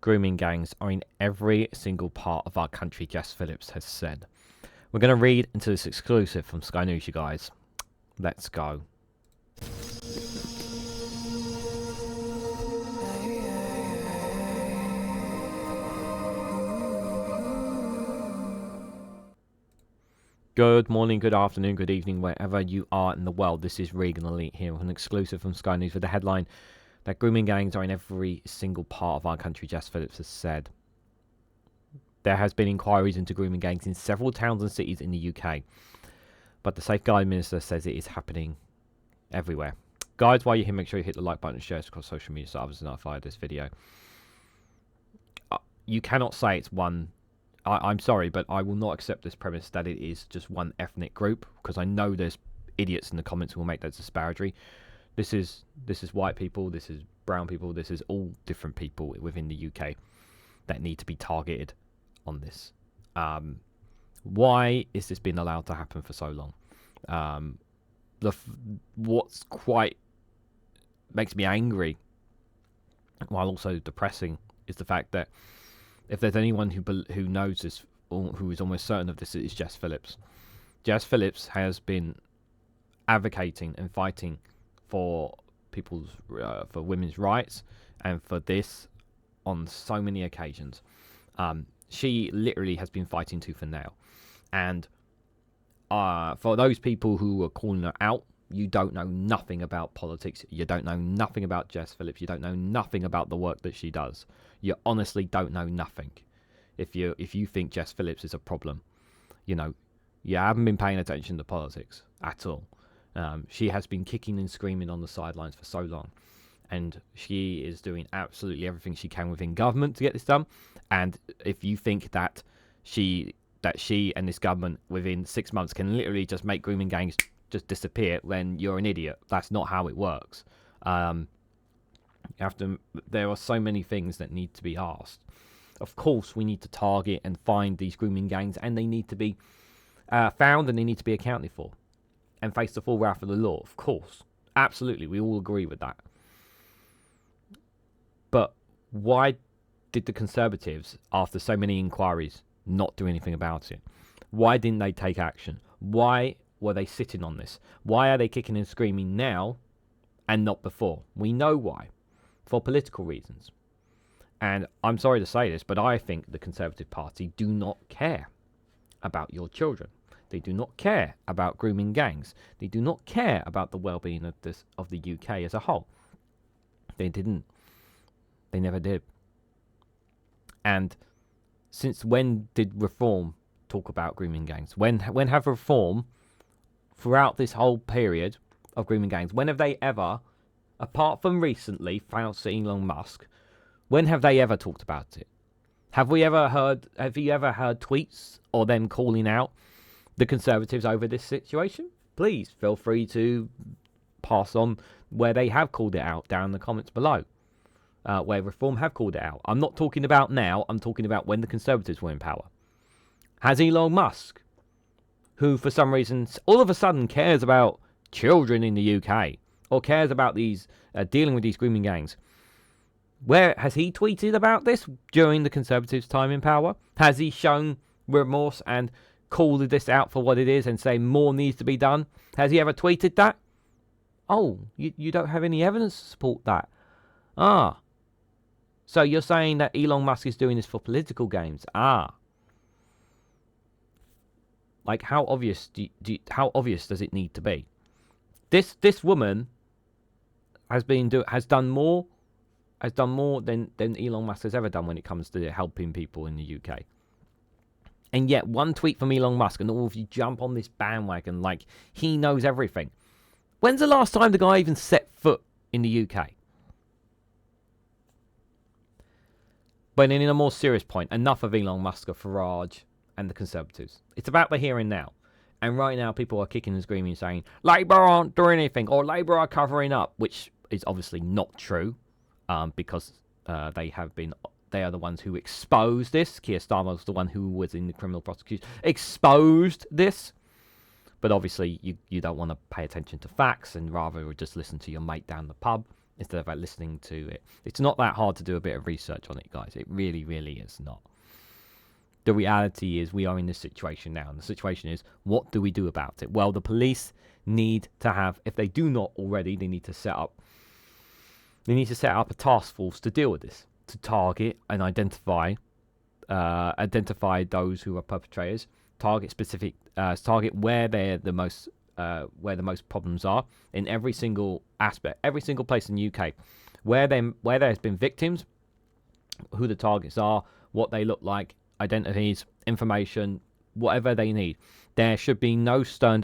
grooming gangs are in every single part of our country, Jess Phillips has said. We're going to read into this exclusive from Sky News, you guys. Let's go. Good morning, good afternoon, good evening, wherever you are in the world. This is Reganelite here with an exclusive from Sky News with the headline that grooming gangs are in every single part of our country, Jess Phillips has said. There has been inquiries into grooming gangs in several towns and cities in the UK, but the Safeguarding Minister says it is happening everywhere. Guys, while you're here, make sure you hit the like button and share it across social media so others are notified of this video. You cannot say it's one... I'm sorry, but I will not accept this premise that it is just one ethnic group, because I know there's idiots in the comments who will make that disparaging. This is white people, this is brown people, this is all different people within the UK that need to be targeted on this. Why is this being allowed to happen for so long? What's quite makes me angry, while also depressing, is the fact that if there's anyone who knows this, or who is almost certain of this, it is Jess Phillips. Jess Phillips has been advocating and fighting for for women's rights and for this on so many occasions. She literally has been fighting tooth and nail. And for those people who are calling her out, you don't know nothing about politics. You don't know nothing about Jess Phillips. You don't know nothing about the work that she does. You honestly don't know nothing. If you think Jess Phillips is a problem, you haven't been paying attention to politics at all. She has been kicking and screaming on the sidelines for so long, and she is doing absolutely everything she can within government to get this done. And if you think that she and this government within 6 months can literally just make grooming gangs just disappear, then you're an idiot. That's not how it works. There are so many things that need to be asked. Of course, we need to target and find these grooming gangs, and they need to be found, and they need to be accounted for and face the full wrath of the law. Of course, absolutely, we all agree with that. But why did the Conservatives, after so many inquiries, not do anything about it? Why didn't they take action? Why were they sitting on this? Why are they kicking and screaming now and not before? We know why. For political reasons. And I'm sorry to say this, but I think the Conservative Party do not care about your children. They do not care about grooming gangs. They do not care about the well-being of the UK as a whole. They didn't. They never did. And since when did reform talk about grooming gangs? When have reform, throughout this whole period of grooming gangs, when have they ever, apart from recently, thanks to Elon Musk, when have they ever talked about it? Have you ever heard tweets or them calling out the Conservatives over this situation? Please feel free to pass on where they have called it out down in the comments below. Where reform have called it out. I'm not talking about now, I'm talking about when the Conservatives were in power. Has Elon Musk, who for some reason all of a sudden cares about children in the UK, or cares about these dealing with these grooming gangs, where has he tweeted about this during the Conservatives' time in power? Has he shown remorse and called this out for what it is and say more needs to be done? Has he ever tweeted that? Oh, you don't have any evidence to support that. So you're saying that Elon Musk is doing this for political gains? Like, how obvious how obvious does it need to be? This woman has done more than Elon Musk has ever done when it comes to helping people in the UK. And yet, one tweet from Elon Musk, and all of you jump on this bandwagon like he knows everything. When's the last time the guy even set foot in the UK? But in a more serious point, enough of Elon Musk, Farage, and the Conservatives. It's about the here and now. And right now, people are kicking and screaming, saying, Labour aren't doing anything, or Labour are covering up, which is obviously not true, because they are the ones who exposed this. Keir Starmer was the one who was in the criminal prosecution, exposed this. But obviously, you don't want to pay attention to facts, and rather just listen to your mate down the pub instead of listening to it. It's not that hard to do a bit of research on it, guys. It really, really is not. The reality is we are in this situation now, and the situation is, what do we do about it? Well, the police need to have, if they do not already, they need to set up a task force to deal with this, to target and identify those who are perpetrators, target where the most problems are in every single aspect, every single place in the UK, where there's been victims, who the targets are, what they look like, identities, information, whatever they need. There should be no stone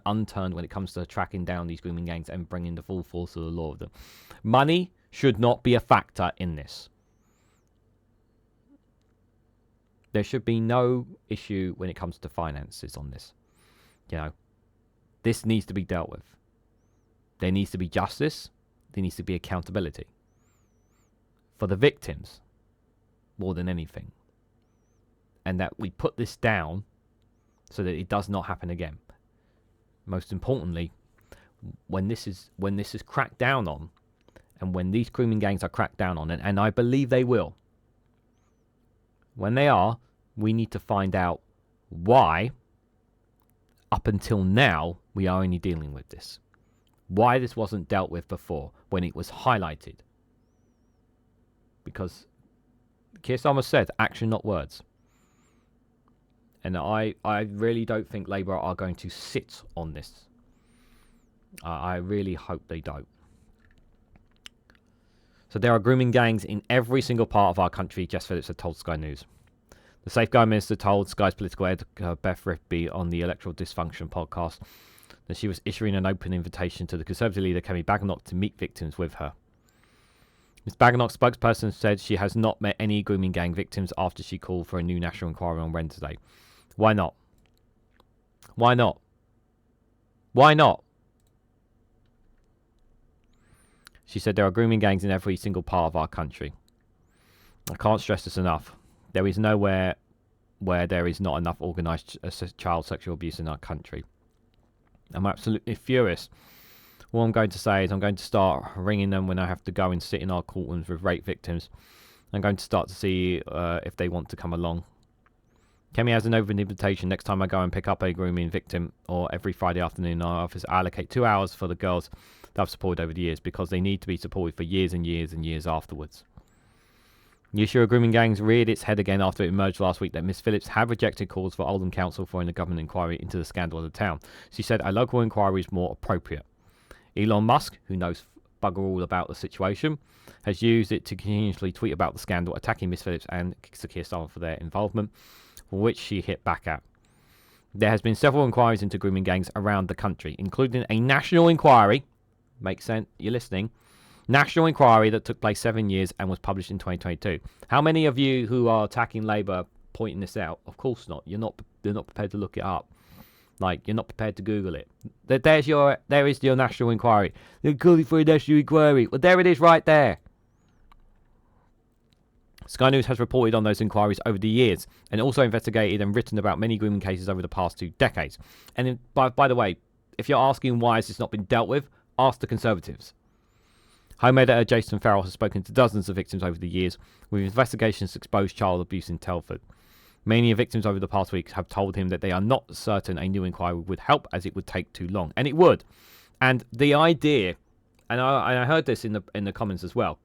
unturned when it comes to tracking down these grooming gangs and bringing the full force of the law of them. Money should not be a factor in this. There should be no issue when it comes to finances on this. This needs to be dealt with. There needs to be justice. There needs to be accountability for the victims more than anything. And that we put this down so that it does not happen again. Most importantly, when this is cracked down on, and when these grooming gangs are cracked down on, and I believe they will, when they are, we need to find out why, up until now, we are only dealing with this. Why this wasn't dealt with before, when it was highlighted. Because Keir Starmer said, action, not words. And I really don't think Labour are going to sit on this. I really hope they don't. So there are grooming gangs in every single part of our country, Jess Phillips had told Sky News. The Safeguard Minister told Sky's political editor Beth Rigby on the Electoral Dysfunction podcast that she was issuing an open invitation to the Conservative leader Kemi Badenoch to meet victims with her. Ms Badenoch's spokesperson said she has not met any grooming gang victims after she called for a new national inquiry on Wednesday. Why not? Why not? Why not? She said there are grooming gangs in every single part of our country. I can't stress this enough. There is nowhere where there is not enough organised child sexual abuse in our country. I'm absolutely furious. What I'm going to say is I'm going to start ringing them when I have to go and sit in our courtrooms with rape victims. I'm going to start to see if they want to come along. Kemi has an open invitation next time I go and pick up a grooming victim, or every Friday afternoon in our office. I allocate 2 hours for the girls that I've supported over the years, because they need to be supported for years and years and years afterwards. The issue of grooming gangs reared its head again after it emerged last week that Miss Phillips had rejected calls for Oldham Council for a government inquiry into the scandal of the town. She said a local inquiry is more appropriate. Elon Musk, who knows bugger all about the situation, has used it to continuously tweet about the scandal, attacking Miss Phillips and Sir Keir Starmer for their involvement, for which she hit back at. There has been several inquiries into grooming gangs around the country, including a national inquiry. Makes sense? You're listening. National inquiry that took place 7 years and was published in 2022. How many of you who are attacking Labour pointing this out? Of course not. You're not prepared to look it up. Like, you're not prepared to Google it. There is your national inquiry. They're calling for a national inquiry. Well, there it is right there. Sky News has reported on those inquiries over the years, and also investigated and written about many grooming cases over the past 2 decades. And by the way, if you're asking why has this not been dealt with, ask the Conservatives. Home editor Jason Farrell has spoken to dozens of victims over the years, with investigations exposed child abuse in Telford. Many victims over the past weeks have told him that they are not certain a new inquiry would help, as it would take too long. And it would. And the idea, and I heard this in the comments as well,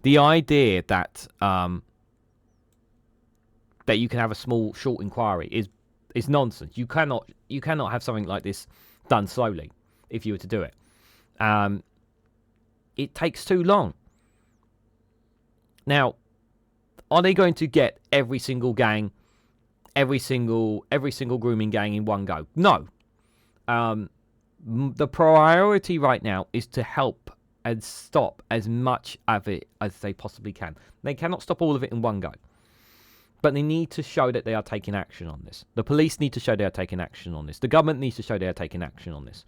the idea that that you can have a small, short inquiry is nonsense. You cannot have something like this done slowly if you were to do it. It takes too long. Now, are they going to get every single gang, every single grooming gang in one go? No. The priority right now is to help and stop as much of it as they possibly can. They cannot stop all of it in one go. But they need to show that they are taking action on this. The police need to show they are taking action on this. The government needs to show they are taking action on this,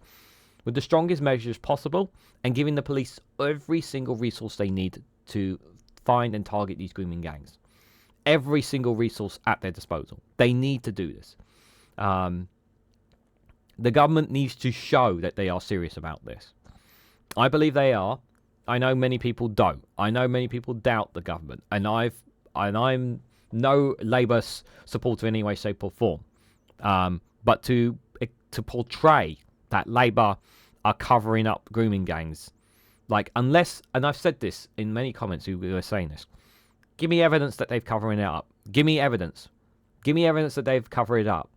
with the strongest measures possible, and giving the police every single resource they need to find and target these grooming gangs. Every single resource at their disposal. They need to do this. The government needs to show that they are serious about this. I believe they are. I know many people don't. I know many people doubt the government, and I'm no Labour supporter in any way, shape, or form. But to portray that Labour are covering up grooming gangs, like, unless, and I've said this in many comments who were saying this, give me evidence that they've covering it up. Give me evidence. Give me evidence that they've covered it up.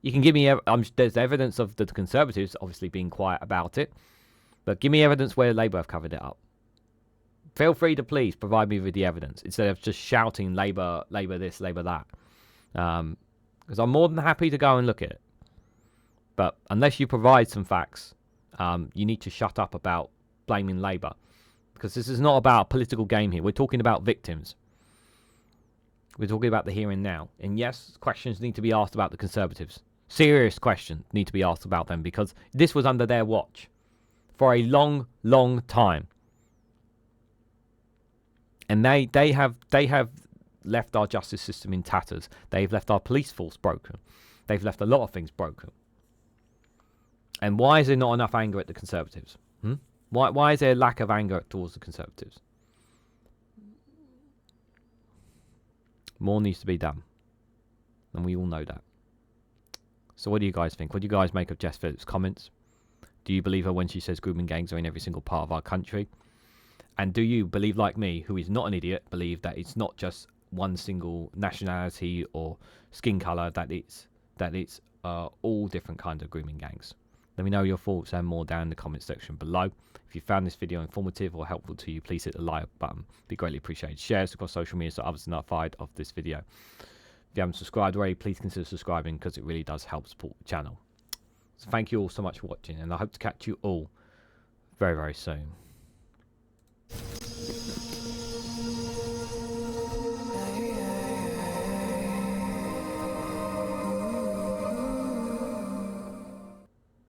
You can give me, there's evidence of the Conservatives obviously being quiet about it, but give me evidence where Labour have covered it up. Feel free to please provide me with the evidence instead of just shouting Labour, Labour this, Labour that. Because I'm more than happy to go and look at it. But unless you provide some facts, you need to shut up about blaming Labour. Because this is not about a political game here. We're talking about victims. We're talking about the here and now. And yes, questions need to be asked about the Conservatives. Serious questions need to be asked about them, because this was under their watch for a long, long time. And they have left our justice system in tatters. They've left our police force broken. They've left a lot of things broken. And why is there not enough anger at the Conservatives? Why is there a lack of anger towards the Conservatives? More needs to be done. And we all know that. So what do you guys think? What do you guys make of Jess Phillips' comments? Do you believe her when she says grooming gangs are in every single part of our country? And do you believe, like me, who is not an idiot, believe that it's not just one single nationality or skin colour, that it's all different kinds of grooming gangs? Let me know your thoughts and more down in the comment section below. If you found this video informative or helpful to you, please hit the like button. It'd be greatly appreciated. Share this across social media so others are notified of this video. If you haven't subscribed already, please consider subscribing, because it really does help support the channel. So thank you all so much for watching, and I hope to catch you all very, very soon.